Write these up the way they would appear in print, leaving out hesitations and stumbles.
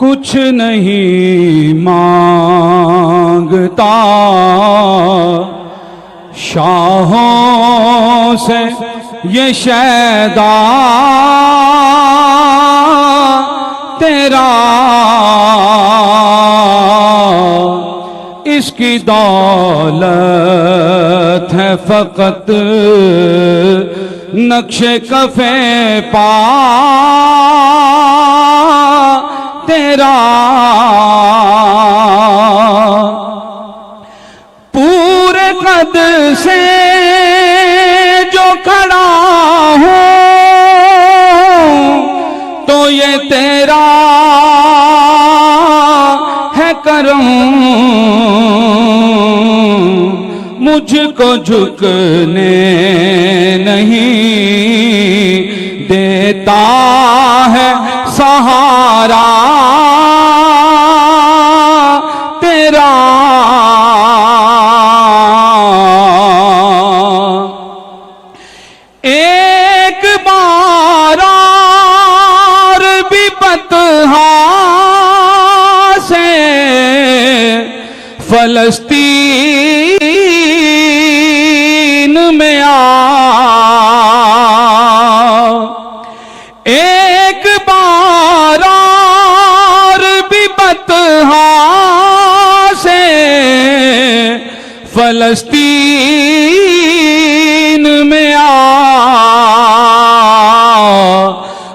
कुछ नहीं मांगता शाहों से ये शैदा तेरा, इसकी दौलत है फकत नक्शे कफे पा तेरा। पूरे कद से जो खड़ा हूँ तो ये तेरा है करम, मुझको झुकने नहीं देता है सहारा तेरा। एक बार और भी बतहा से फलस्तीन में आ, एक बार और भी बतहा से फलस्तीन में आ,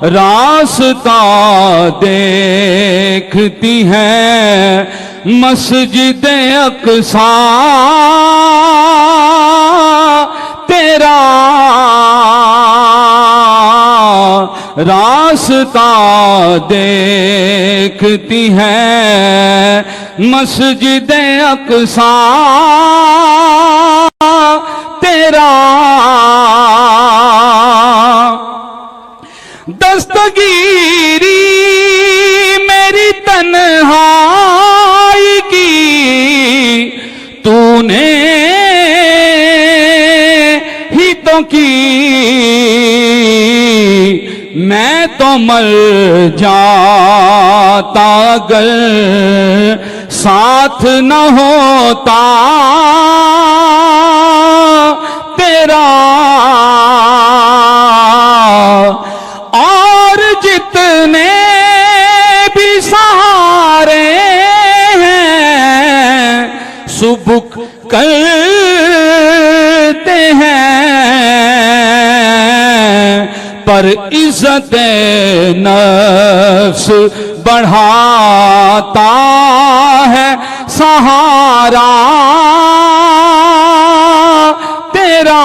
रास्ता देखती है मस्जिद अक्सा तेरा, रास्ता देखती है मस्जिद अक्सा तेरा। दस्तगीरी मेरी तन्हाई की तूने ही तो की, मैं तो मर जाता अगर साथ न होता तेरा। और जितने भी सहारे हैं सुबुक करते हैं, पर इज्जत नफ्स बढ़ाता है सहारा तेरा।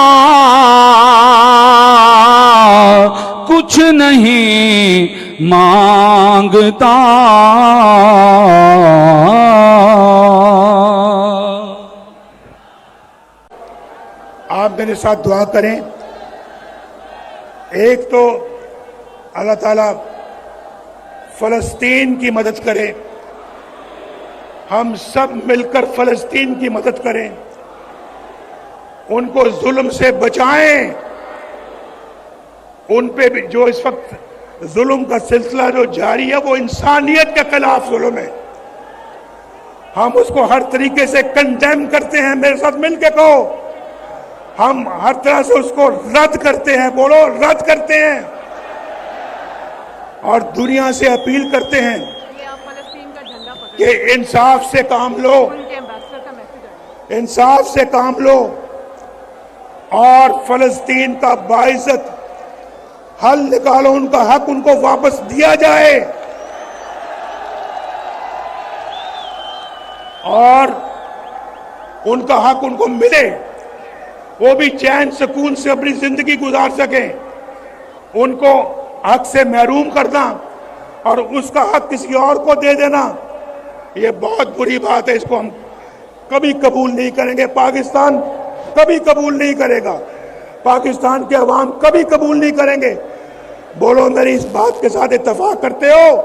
कुछ नहीं मांगता आप मेरे साथ दुआ करें। एक तो अल्लाह ताला फलस्तीन की मदद करे, हम सब मिलकर फलस्तीन की मदद करें, उनको जुल्म से बचाएं। उन पे भी जो इस वक्त जुल्म का सिलसिला जो जारी है वो इंसानियत के खिलाफ जुल्म है, हम उसको हर तरीके से कंडेम करते हैं। मेरे साथ मिलकर कहो, हम हर तरह से उसको रद्द करते हैं, बोलो रद्द करते हैं। और दुनिया से अपील करते हैं कि इंसाफ से काम लो, इंसाफ से काम लो और फलस्तीन का बाइज्जत हल निकालो, उनका हक उनको वापस दिया जाए और उनका हक उनको मिले, वो भी चैन सुकून से अपनी जिंदगी गुजार सकें। उनको हक से महरूम करना और उसका हक किसी और को दे देना ये बहुत बुरी बात है, इसको हम कभी कबूल नहीं करेंगे। पाकिस्तान कभी कबूल नहीं करेगा, पाकिस्तान के अवाम कभी कबूल नहीं करेंगे। बोलो मेरी इस बात के साथ इत्तेफाक करते हो?